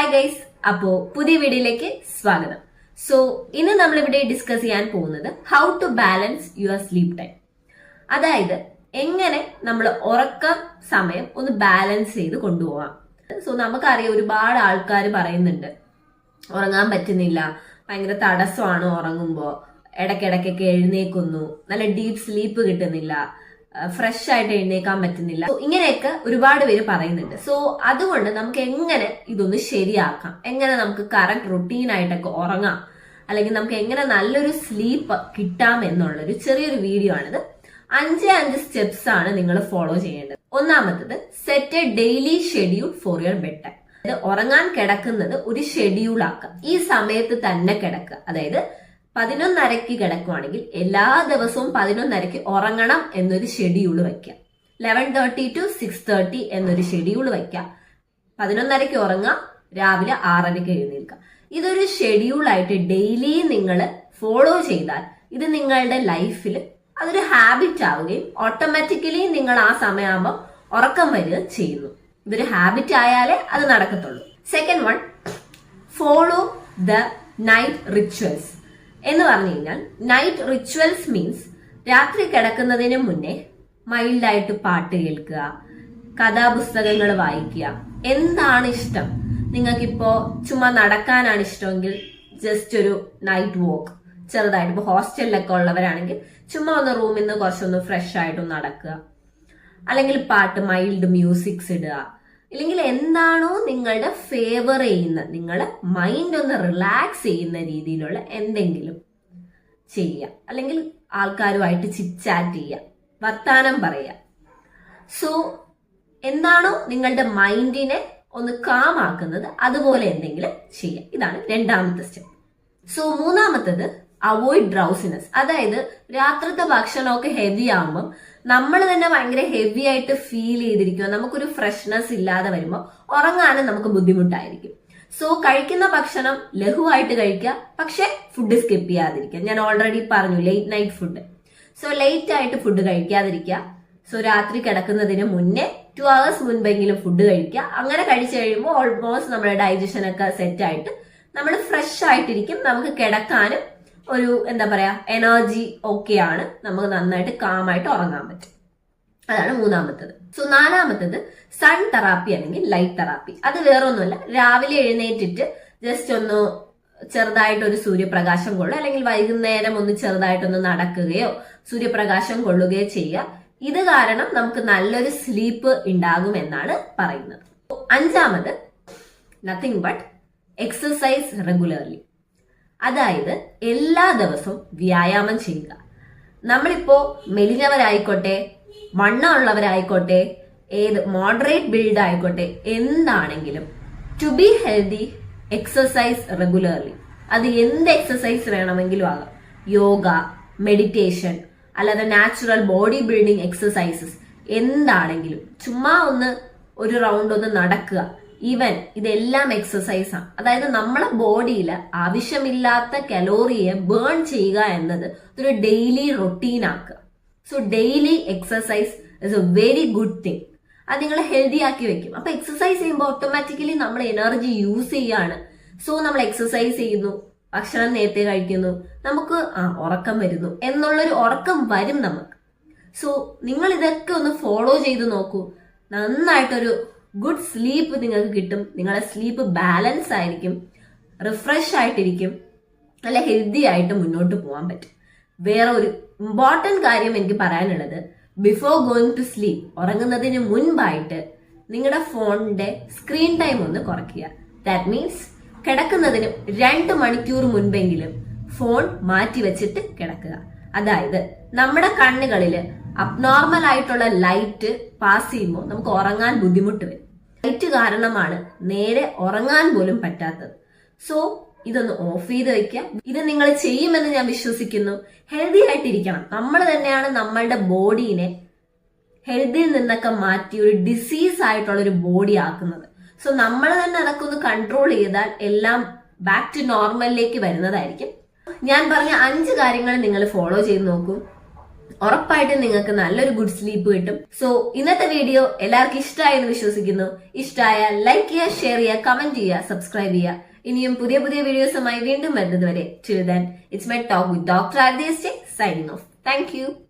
Hi guys, അപ്പോ പുതിയ വീഡിയോയിലേക്ക് സ്വാഗതം. സോ ഇന്ന് നമ്മളിവിടെ ഡിസ്കസ് ചെയ്യാൻ പോകുന്നത് how to balance your sleep time. അതായത് എങ്ങനെ നമ്മൾ ഉറക്കം സമയം ഒന്ന് ബാലൻസ് ചെയ്ത് കൊണ്ടുപോകാം. സോ നമുക്കറിയാം, ഒരുപാട് ആൾക്കാർ പറയുന്നുണ്ട് ഉറങ്ങാൻ പറ്റുന്നില്ല, ഭയങ്കര തടസ്സമാണ് ഉറങ്ങുമ്പോൾ, ഇടയ്ക്കിടയ്ക്കൊക്കെ എഴുന്നേക്കുന്നു, നല്ല ഡീപ്പ് സ്ലീപ്പ് കിട്ടുന്നില്ല, ഫ്രഷ് ആയിട്ട് എഴുന്നേക്കാൻ പറ്റുന്നില്ല, ഇങ്ങനെയൊക്കെ ഒരുപാട് പേര് പറയുന്നുണ്ട്. സോ അതുകൊണ്ട് നമുക്ക് എങ്ങനെ ഇതൊന്ന് ശരിയാക്കാം, എങ്ങനെ നമുക്ക് കറക്റ്റ് റുട്ടീൻ ആയിട്ടൊക്കെ ഉറങ്ങാം, അല്ലെങ്കിൽ നമുക്ക് എങ്ങനെ നല്ലൊരു സ്ലീപ്പ് കിട്ടാം എന്നുള്ളൊരു ചെറിയൊരു വീഡിയോ ആണിത്. 5 സ്റ്റെപ്സ് ആണ് നിങ്ങൾ ഫോളോ ചെയ്യേണ്ടത്. ഒന്നാമത്തത്, set A daily schedule for your bed time. ഉറങ്ങാൻ കിടക്കുന്നത് ഒരു ഷെഡ്യൂൾ ആക്കുക. ഈ സമയത്ത് തന്നെ കിടക്കുക. അതായത് 11:30 കിടക്കുവാണെങ്കിൽ എല്ലാ ദിവസവും 11:30 ഉറങ്ങണം എന്നൊരു ഷെഡ്യൂൾ വയ്ക്കുക. 11:30 to 6:30 എന്നൊരു ഷെഡ്യൂൾ വയ്ക്കുക. 11:30 ഉറങ്ങുക, രാവിലെ 6:30 എഴുന്നേൽക്കുക. ഇതൊരു ഷെഡ്യൂൾ ആയിട്ട് ഡെയിലി നിങ്ങൾ ഫോളോ ചെയ്താൽ ഇത് നിങ്ങളുടെ ലൈഫിൽ അതൊരു ഹാബിറ്റ് ആവുകയും ഓട്ടോമാറ്റിക്കലി നിങ്ങൾ ആ സമയമാകുമ്പോൾ ഉറക്കം വരിക ചെയ്യുന്നു. ഇതൊരു ഹാബിറ്റ് ആയാലേ അത് നടക്കത്തുള്ളൂ. Second one, follow the night rituals. എന്ന് പറഞ്ഞു കഴിഞ്ഞാൽ നൈറ്റ് റിച്വൽസ് മീൻസ് രാത്രി കിടക്കുന്നതിന് മുന്നേ മൈൽഡായിട്ട് പാട്ട് കേൾക്കുക, കഥാപുസ്തകങ്ങൾ വായിക്കുക. എന്താണ് ഇഷ്ടം, നിങ്ങൾക്കിപ്പോ ചുമ്മാ നടക്കാനാണ് ഇഷ്ടമെങ്കിൽ ജസ്റ്റ് ഒരു നൈറ്റ് വോക്ക് ചെറുതായിട്ട്, ഇപ്പൊ ഹോസ്റ്റലിലൊക്കെ ഉള്ളവരാണെങ്കിൽ ചുമ്മാ ഒന്ന് റൂമിൽ നിന്ന് കുറച്ചൊന്ന് ഫ്രഷ് ആയിട്ടൊന്ന് നടക്കുക, അല്ലെങ്കിൽ പാട്ട് മൈൽഡ് മ്യൂസിക്സ് ഇടുക, ഇല്ലെങ്കിൽ എന്താണോ നിങ്ങളുടെ ഫേവർ ചെയ്യുന്ന, നിങ്ങളുടെ മൈൻഡ് ഒന്ന് റിലാക്സ് ചെയ്യുന്ന രീതിയിലുള്ള എന്തെങ്കിലും ചെയ്യുക. അല്ലെങ്കിൽ ആൾക്കാരുമായിട്ട് ചിറ്റ് ചെയ്യുക, വർത്താനം പറയുക. സോ എന്താണോ നിങ്ങളുടെ മൈൻഡിനെ ഒന്ന് കാം ആക്കുന്നത് അതുപോലെ എന്തെങ്കിലും ചെയ്യുക. ഇതാണ് രണ്ടാമത്തെ സ്റ്റെപ്പ്. സോ മൂന്നാമത്തത്, അവോയ്ഡ് ഡ്രൗസിനെസ്. അതായത് രാത്രിത്തെ ഭക്ഷണമൊക്കെ ഹെവി ആകുമ്പോൾ നമ്മൾ തന്നെ ഭയങ്കര ഹെവി ആയിട്ട് ഫീൽ ചെയ്തിരിക്കുക, നമുക്കൊരു ഫ്രഷ്നെസ് ഇല്ലാതെ വരുമ്പോൾ ഉറങ്ങാനും നമുക്ക് ബുദ്ധിമുട്ടായിരിക്കും. സോ കഴിക്കുന്ന ഭക്ഷണം ലഘുവായിട്ട് കഴിക്കുക, പക്ഷെ ഫുഡ് സ്കിപ്പ് ചെയ്യാതിരിക്കുക. ഞാൻ ഓൾറെഡി പറഞ്ഞു, late night food. So late ആയിട്ട് ഫുഡ് കഴിക്കാതിരിക്കുക. സോ രാത്രി കിടക്കുന്നതിന് മുന്നേ 2 hours മുൻപെങ്കിലും ഫുഡ് കഴിക്കുക. അങ്ങനെ കഴിച്ചു കഴിയുമ്പോൾ ഓൾമോസ്റ്റ് നമ്മുടെ ഡൈജഷൻ ഒക്കെ സെറ്റ് ആയിട്ട് നമ്മൾ ഫ്രഷ് ആയിട്ടിരിക്കും. നമുക്ക് കിടക്കാനും ഒരു എന്താ പറയാ എനർജി ഓക്കെയാണ്, നമുക്ക് നന്നായിട്ട് കാമായിട്ട് ഉറങ്ങാൻ പറ്റും. അതാണ് മൂന്നാമത്തത്. സോ നാലാമത്തത്, സൺ തെറാപ്പി അല്ലെങ്കിൽ ലൈറ്റ് തെറാപ്പി. അത് വേറൊന്നുമല്ല, രാവിലെ എഴുന്നേറ്റിട്ട് ജസ്റ്റ് ഒന്ന് ചെറുതായിട്ട് ഒരു സൂര്യപ്രകാശം കൊള്ളുക, അല്ലെങ്കിൽ വൈകുന്നേരം ഒന്ന് ചെറുതായിട്ടൊന്ന് നടക്കുകയോ സൂര്യപ്രകാശം കൊള്ളുകയോ ചെയ്യുക. ഇത് കാരണം നമുക്ക് നല്ലൊരു സ്ലീപ്പ് ഉണ്ടാകുമെന്നാണ് പറയുന്നത്. അഞ്ചാമത്, നത്തിങ് ബട്ട് എക്സസൈസ് റെഗുലർലി. അതായത് എല്ലാ ദിവസവും വ്യായാമം ചെയ്യുക. നമ്മളിപ്പോ മെലിഞ്ഞവരായിക്കോട്ടെ, വണ്ണമുള്ളവരായിക്കോട്ടെ, ഏത് മോഡറേറ്റ് ബിൽഡ് ആയിക്കോട്ടെ, എന്താണെങ്കിലും to be healthy exercise regularly. അത് എന്ത് എക്സസൈസ് വേണമെങ്കിലും ആകാം, യോഗ, മെഡിറ്റേഷൻ, അല്ലാതെ നാച്ചുറൽ ബോഡി ബിൽഡിംഗ് എക്സസൈസസ്, എന്താണെങ്കിലും ചുമ്മാ ഒന്ന് ഒരു റൗണ്ട് ഒന്ന് നടക്കുക. ഈവൻ ഇതെല്ലാം എക്സസൈസ് ആണ്. അതായത് നമ്മളെ ബോഡിയിൽ ആവശ്യമില്ലാത്ത കലോറിയെ ബേൺ ചെയ്യുക എന്നത് ഒരു ഡെയിലി റൊട്ടീൻ ആക്കുക. So daily exercise is A very good thing. അത് നിങ്ങളെ ഹെൽത്തി ആക്കി വെക്കും. അപ്പൊ എക്സസൈസ് ചെയ്യുമ്പോൾ ഓട്ടോമാറ്റിക്കലി നമ്മൾ എനർജി യൂസ് ചെയ്യാണ്. സോ നമ്മൾ എക്സസൈസ് ചെയ്യുന്നു, ഭക്ഷണം നേരത്തെ കഴിക്കുന്നു, നമുക്ക് ഉറക്കം വരുന്നു എന്നുള്ളൊരു ഉറക്കം വരും നമുക്ക്. സോ നിങ്ങൾ ഇതൊക്കെ ഒന്ന് ഫോളോ ചെയ്ത് നോക്കൂ. നന്നായിട്ടൊരു ഗുഡ് സ്ലീപ്പ് നിങ്ങൾക്ക് കിട്ടും. നിങ്ങളുടെ സ്ലീപ്പ് ബാലൻസ് ആയിരിക്കും, റിഫ്രഷ് ആയിട്ടിരിക്കും, നല്ല ഹെൽത്തി ആയിട്ട് മുന്നോട്ട് പോകാൻ പറ്റും. വേറെ ഒരു ഇമ്പോർട്ടന്റ് കാര്യം എനിക്ക് പറയാനുള്ളത്, ബിഫോർ ഗോയിങ് ടു സ്ലീപ്പ്, ഉറങ്ങുന്നതിന് മുൻപായിട്ട് നിങ്ങളുടെ ഫോണിന്റെ സ്ക്രീൻ ടൈം ഒന്ന് കുറയ്ക്കുക. ദാറ്റ് മീൻസ് കിടക്കുന്നതിന് 2 മണിക്കൂർ മുൻപെങ്കിലും ഫോൺ മാറ്റി വെച്ചിട്ട് കിടക്കുക. അതായത് നമ്മുടെ കണ്ണുകളിൽ അബ്നോർമൽ ആയിട്ടുള്ള ലൈറ്റ് പാസ് ചെയ്യുമ്പോൾ നമുക്ക് ഉറങ്ങാൻ ബുദ്ധിമുട്ട് വരും. ലൈറ്റ് കാരണമാണ് നേരെ ഉറങ്ങാൻ പോലും പറ്റാത്തത്. സോ ഇതൊന്ന് ഓഫ് ചെയ്ത് വെക്കുക. ഇത് നിങ്ങൾ ചെയ്യുമെന്ന് ഞാൻ വിശ്വസിക്കുന്നു. ഹെൽത്തി ആയിട്ടിരിക്കണം. നമ്മൾ തന്നെയാണ് നമ്മളുടെ ബോഡീനെ ഹെൽത്തിയിൽ നിന്നൊക്കെ മാറ്റി ഒരു ഡിസീസ് ആയിട്ടുള്ള ഒരു ബോഡി ആക്കുന്നത്. സോ നമ്മൾ തന്നെ അതൊക്കെ ഒന്ന് കൺട്രോൾ ചെയ്താൽ എല്ലാം ബാക്ക് ടു നോർമലിലേക്ക് വരുന്നതായിരിക്കും. ഞാൻ പറഞ്ഞ 5 കാര്യങ്ങൾ നിങ്ങൾ ഫോളോ ചെയ്ത് നോക്കൂ. ഉറപ്പായിട്ടും നിങ്ങൾക്ക് നല്ലൊരു ഗുഡ് സ്ലീപ്പ് കിട്ടും. സോ ഇന്നത്തെ വീഡിയോ എല്ലാവർക്കും ഇഷ്ടമായി എന്ന് വിശ്വസിക്കുന്നു. ഇഷ്ടമായ ലൈക്ക് ചെയ്യുക, ഷെയർ ചെയ്യുക, കമന്റ് ചെയ്യുക, സബ്സ്ക്രൈബ് ചെയ്യുക. ഇനിയും പുതിയ പുതിയ വീഡിയോസുമായി വീണ്ടും വരുന്നത് വരെ till then it's my talk with Dr. Ardeshji signing off. Thank you.